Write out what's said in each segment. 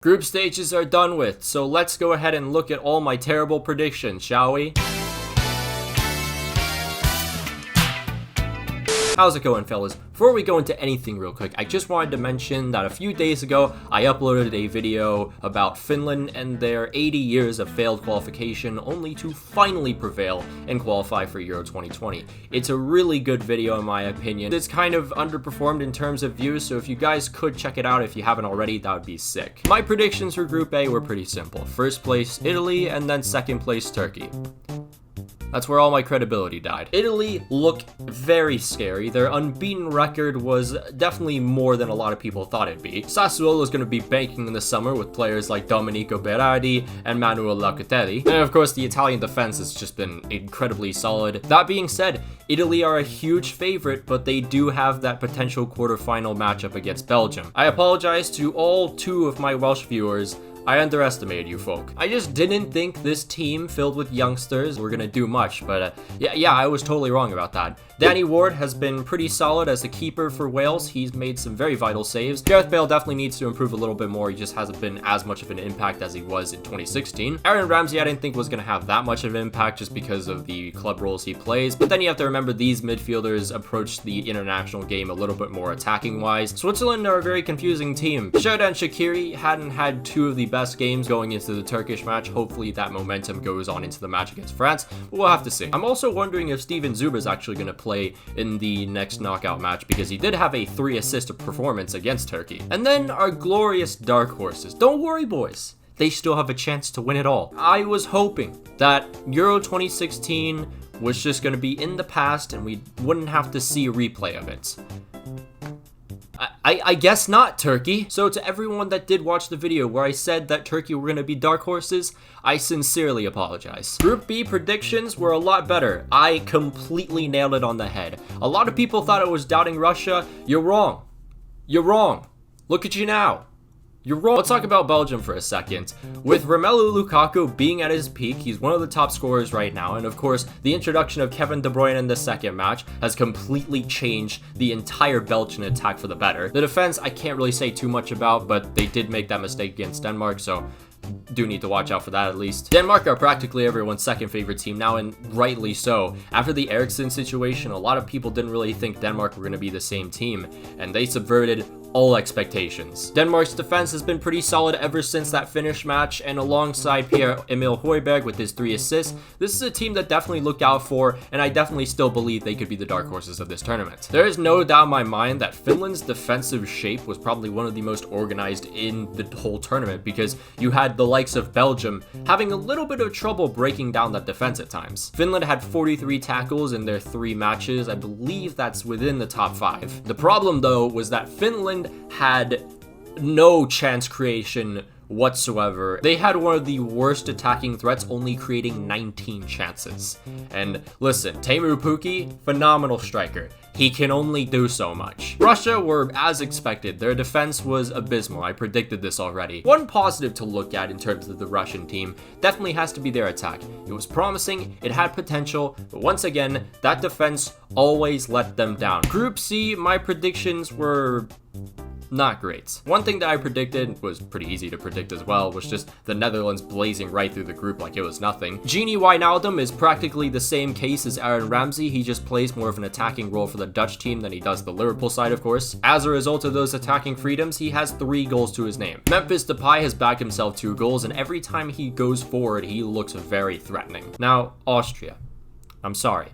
Group stages are done with, so let's go ahead and look at all my terrible predictions, shall we? How's it going, fellas? Before we go into anything real quick, I just wanted to mention that a few days ago, I uploaded a video about Finland and their 80 years of failed qualification only to finally prevail and qualify for Euro 2020. It's a really good video in my opinion. It's kind of underperformed in terms of views, so if you guys could check it out if you haven't already, that would be sick. My predictions for Group A were pretty simple. First place, Italy, and then second place, Turkey. That's where all my credibility died. Italy looked very scary. Their unbeaten record was definitely more than a lot of people thought it'd be. Sassuolo is going to be banking in the summer with players like Domenico Berardi and Manuel Locatelli. And of course, the Italian defense has just been incredibly solid. That being said, Italy are a huge favorite, but they do have that potential quarterfinal matchup against Belgium. I apologize to all 2 of my Welsh viewers. I underestimated you folk. I just didn't think this team filled with youngsters were gonna do much, but yeah, I was totally wrong about that. Danny Ward has been pretty solid as the keeper for Wales. He's made some very vital saves. Gareth Bale definitely needs to improve a little bit more. He just hasn't been as much of an impact as he was in 2016. Aaron Ramsey I didn't think was gonna have that much of an impact just because of the club roles he plays, but then you have to remember these midfielders approach the international game a little bit more attacking wise. Switzerland are a very confusing team. Xherdan Shaqiri hadn't had 2 of the best games going into the Turkish match. Hopefully that momentum goes on into the match against France, but we'll have to see. I'm also wondering if Steven Zuber is actually going to play in the next knockout match because he did have a 3-assist performance against Turkey. And then our glorious dark horses. Don't worry, boys. They still have a chance to win it all. I was hoping that Euro 2016 was just going to be in the past and we wouldn't have to see a replay of it. I guess not, Turkey. So to everyone that did watch the video where I said that Turkey were going to be dark horses, I sincerely apologize. Group B predictions were a lot better. I completely nailed it on the head. A lot of people thought I was doubting Russia. You're wrong. You're wrong. Look at you now. You're wrong. Let's talk about Belgium for a second. With Romelu Lukaku being at his peak, he's one of the top scorers right now, and of course, the introduction of Kevin De Bruyne in the second match has completely changed the entire Belgian attack for the better. The defense, I can't really say too much about, but they did make that mistake against Denmark, so do need to watch out for that at least. Denmark are practically everyone's second favorite team now, and rightly so. After the Eriksen situation, a lot of people didn't really think Denmark were going to be the same team, and they subverted all expectations. Denmark's defense has been pretty solid ever since that Finnish match, and alongside Pierre-Emil Højbjerg with his 3 assists, this is a team that definitely look out for, and I definitely still believe they could be the dark horses of this tournament. There is no doubt in my mind that Finland's defensive shape was probably one of the most organized in the whole tournament because you had the likes of Belgium having a little bit of trouble breaking down that defense at times. Finland had 43 tackles in their 3 matches. I believe that's within the top 5. The problem though was that Finland had no chance creation whatsoever. They had one of the worst attacking threats, only creating 19 chances. And listen, Teemu Pukki, phenomenal striker. He can only do so much. Russia were as expected. Their defense was abysmal. I predicted this already. One positive to look at in terms of the Russian team definitely has to be their attack. It was promising, it had potential, but once again, that defense always let them down. Group C, my predictions were not great. One thing that I predicted was pretty easy to predict as well, was just the Netherlands blazing right through the group like it was nothing. Gini Wijnaldum is practically the same case as Aaron Ramsey. He just plays more of an attacking role for the Dutch team than he does the Liverpool side, of course. As a result of those attacking freedoms, he has 3 goals to his name. Memphis Depay has bagged himself 2 goals, and every time he goes forward, he looks very threatening. Now, Austria. I'm sorry.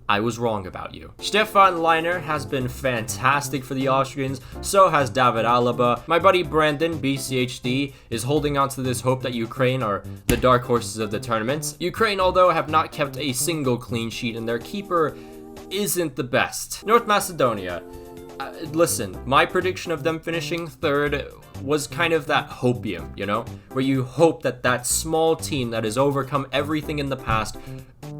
I was wrong about you. Stefan Leiner has been fantastic for the Austrians, so has David Alaba. My buddy Brandon, BCHD, is holding on to this hope that Ukraine are the dark horses of the tournament. Ukraine, although, have not kept a single clean sheet, and their keeper isn't the best. North Macedonia. Listen, my prediction of them finishing 3rd was kind of that hopium, you know? Where you hope that that small team that has overcome everything in the past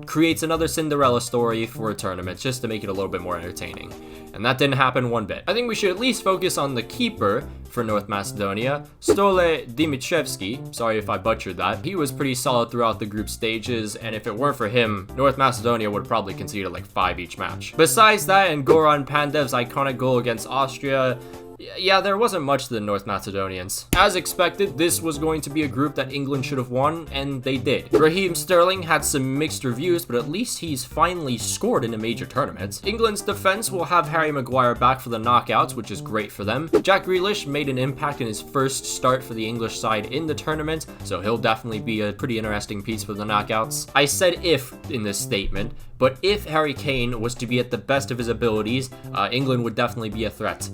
creates another Cinderella story for a tournament just to make it a little bit more entertaining. And that didn't happen one bit. I think we should at least focus on the keeper for North Macedonia, Stole Dimitrievski. Sorry if I butchered that. He was pretty solid throughout the group stages, and if it weren't for him, North Macedonia would have probably conceded like 5 each match. Besides that, and Goran Pandev's iconic goal against Austria, Yeah, there wasn't much to the North Macedonians. As expected, this was going to be a group that England should have won, and they did. Raheem Sterling had some mixed reviews, but at least he's finally scored in a major tournament. England's defense will have Harry Maguire back for the knockouts, which is great for them. Jack Grealish made an impact in his first start for the English side in the tournament, so he'll definitely be a pretty interesting piece for the knockouts. I said if in this statement, but if Harry Kane was to be at the best of his abilities, England would definitely be a threat.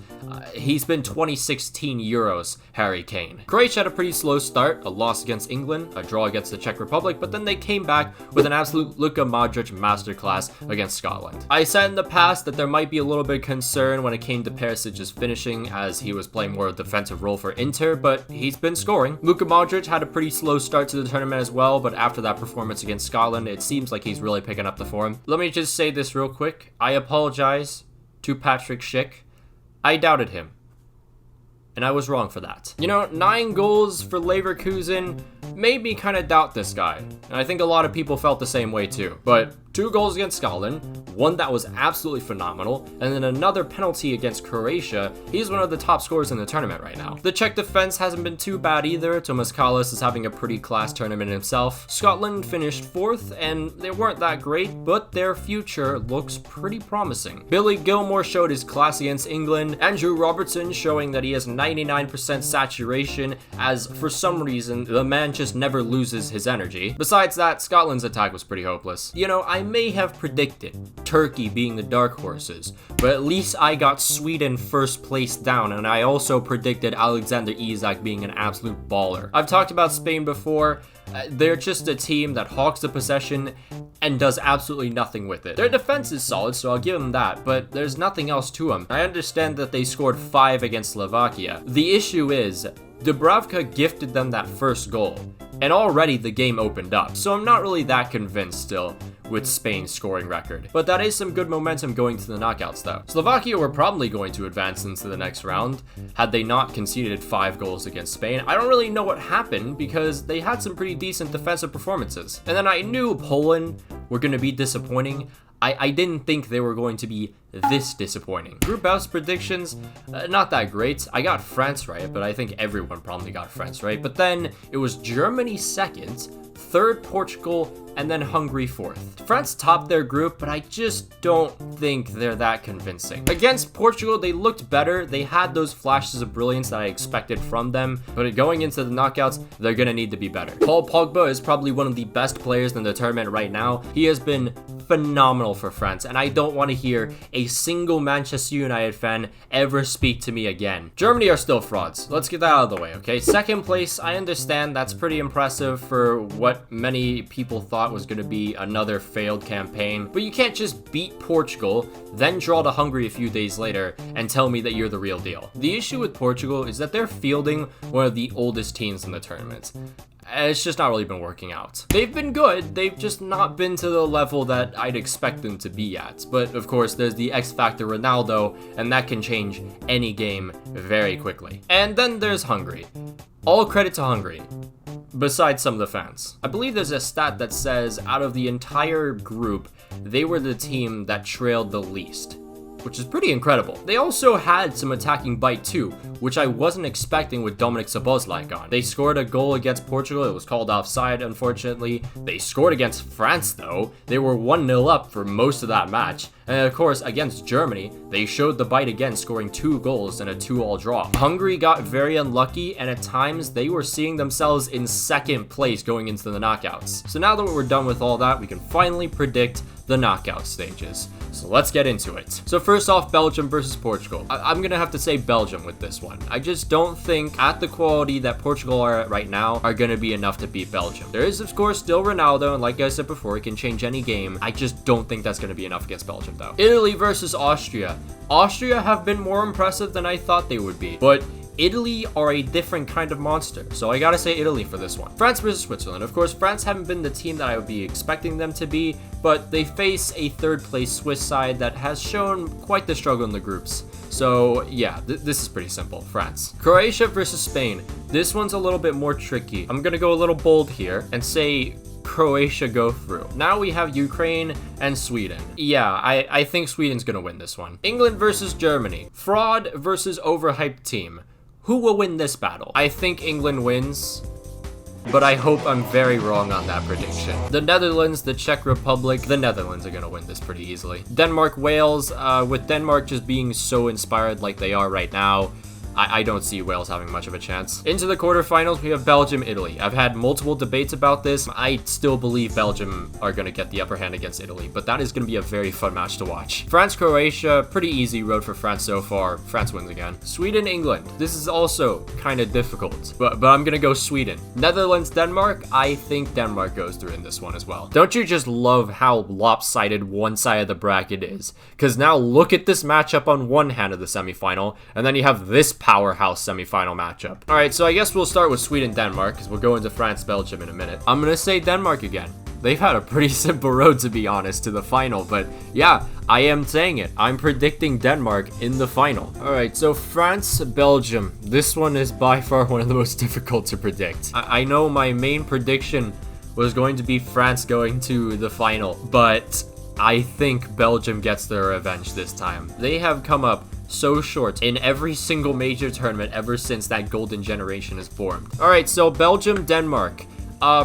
He's been 2016 Euros, Harry Kane. Croatia had a pretty slow start, a loss against England, a draw against the Czech Republic, but then they came back with an absolute Luka Modric masterclass against Scotland. I said in the past that there might be a little bit of concern when it came to Perisic's finishing, as he was playing more of a defensive role for Inter, but he's been scoring. Luka Modric had a pretty slow start to the tournament as well, but after that performance against Scotland, it seems like he's really picking up the form. Let me just say this real quick. I apologize to Patrick Schick. I doubted him, and I was wrong for that. You know, 9 goals for Leverkusen made me kind of doubt this guy, and I think a lot of people felt the same way too. But 2 goals against Scotland, one that was absolutely phenomenal, and then another penalty against Croatia. He's one of the top scorers in the tournament right now. The Czech defense hasn't been too bad either. Tomas Kalas is having a pretty class tournament himself. Scotland finished 4th, and they weren't that great, but their future looks pretty promising. Billy Gilmore showed his class against England. Andrew Robertson showing that he has 99% saturation, as for some reason, the man just never loses his energy. Besides that, Scotland's attack was pretty hopeless. You know, I may have predicted Turkey being the dark horses, but at least I got Sweden first place down, and I also predicted Alexander Isak being an absolute baller. I've talked about Spain before. They're just a team that hawks the possession and does absolutely nothing with it. Their defense is solid, so I'll give them that, but there's nothing else to them. I understand that they scored 5 against Slovakia. The issue is, Dubravka gifted them that first goal, and already the game opened up, so I'm not really that convinced still with Spain's scoring record. But that is some good momentum going to the knockouts though. Slovakia were probably going to advance into the next round had they not conceded 5 goals against Spain. I don't really know what happened because they had some pretty decent defensive performances. And then I knew Poland were going to be disappointing. I didn't think they were going to be this disappointing. Group F's predictions, not that great. I got France right, but I think everyone probably got France right. But then it was Germany 2nd, 3rd Portugal, and then Hungary 4th. France topped their group, but I just don't think they're that convincing. Against Portugal, they looked better. They had those flashes of brilliance that I expected from them, but going into the knockouts, they're gonna need to be better. Paul Pogba is probably one of the best players in the tournament right now. He has been phenomenal for France, and I don't want to hear a single Manchester United fan ever speak to me again. Germany are still frauds. Let's get that out of the way, okay? 2nd place, I understand that's pretty impressive for what many people thought was going to be another failed campaign, but you can't just beat Portugal, then draw to Hungary a few days later, and tell me that you're the real deal. The issue with Portugal is that they're fielding one of the oldest teams in the tournament. It's just not really been working out. They've been good, they've just not been to the level that I'd expect them to be at. But of course, there's the X factor Ronaldo, and that can change any game very quickly. And then there's Hungary. All credit to Hungary, besides some of the fans. I believe there's a stat that says out of the entire group, they were the team that trailed the least, which is pretty incredible. They also had some attacking bite too, which I wasn't expecting with Dominik Szoboszlai on. They scored a goal against Portugal. It was called offside, unfortunately. They scored against France though. They were 1-0 up for most of that match. And of course, against Germany, they showed the bite again, scoring 2 goals in a 2-2 draw. Hungary got very unlucky, and at times they were seeing themselves in 2nd place going into the knockouts. So now that we're done with all that, we can finally predict the knockout stages. So let's get into it. So first off, Belgium versus Portugal. I'm gonna have to say Belgium with this one. I just don't think at the quality that Portugal are at right now are gonna be enough to beat Belgium. There is of course still Ronaldo, and like I said before, he can change any game. I just don't think that's gonna be enough against Belgium though. Italy versus Austria. Austria have been more impressive than I thought they would be, but Italy are a different kind of monster, so I gotta say Italy for this one. France versus Switzerland. Of course, France haven't been the team that I would be expecting them to be, but they face a 3rd place Swiss side that has shown quite the struggle in the groups. So yeah, this is pretty simple. France. Croatia versus Spain. This one's a little bit more tricky. I'm gonna go a little bold here and say Croatia go through. Now we have Ukraine and Sweden. Yeah, I think Sweden's gonna win this one. England versus Germany. Fraud versus overhyped team. Who will win this battle? I think England wins, but I hope I'm very wrong on that prediction. The Netherlands, the Czech Republic, the Netherlands are gonna win this pretty easily. Denmark, Wales, with Denmark just being so inspired like they are right now, I don't see Wales having much of a chance. Into the quarterfinals, we have Belgium, Italy. I've had multiple debates about this. I still believe Belgium are going to get the upper hand against Italy, but that is going to be a very fun match to watch. France, Croatia, pretty easy road for France so far. France wins again. Sweden, England. This is also kind of difficult, but I'm going to go Sweden. Netherlands, Denmark. I think Denmark goes through in this one as well. Don't you just love how lopsided one side of the bracket is? Because now look at this matchup on one hand of the semifinal, and then you have this powerhouse semifinal matchup. All right, so I guess we'll start with Sweden-Denmark because we'll go into France-Belgium in a minute. I'm gonna say Denmark again. They've had a pretty simple road, to be honest, to the final, but yeah, I am saying it. I'm predicting Denmark in the final. All right, so France-Belgium. This one is by far one of the most difficult to predict. I know my main prediction was going to be France going to the final, but I think Belgium gets their revenge this time. They have come up so short in every single major tournament ever since that golden generation is formed. All right, so Belgium, Denmark,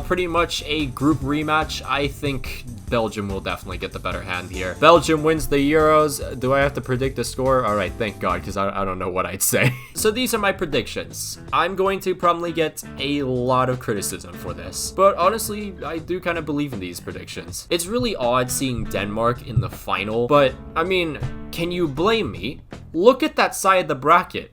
pretty much a group rematch. I think Belgium will definitely get the better hand here. Belgium wins the Euros. Do I have to predict the score? All right, thank God, because I don't know what I'd say. So these are my predictions. I'm going to probably get a lot of criticism for this, but honestly, I do kind of believe in these predictions. It's really odd seeing Denmark in the final, but I mean, can you blame me? Look at that side of the bracket.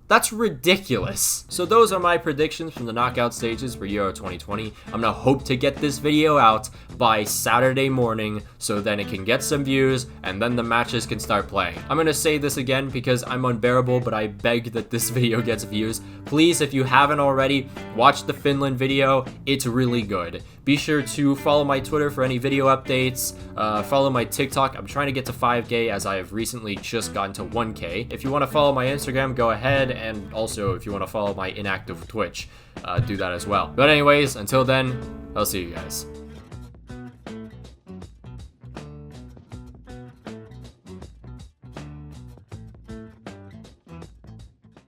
That's ridiculous. So those are my predictions from the knockout stages for Euro 2020. I'm gonna hope to get this video out by Saturday morning so then it can get some views and then the matches can start playing. I'm gonna say this again because I'm unbearable, but I beg that this video gets views. Please, if you haven't already, watch the Finland video. It's really good. Be sure to follow my Twitter for any video updates. Follow my TikTok. I'm trying to get to 5K as I have recently just gotten to 1K. If you want to follow my Instagram, go ahead. And also, if you want to follow my inactive Twitch, do that as well. But anyways, until then, I'll see you guys.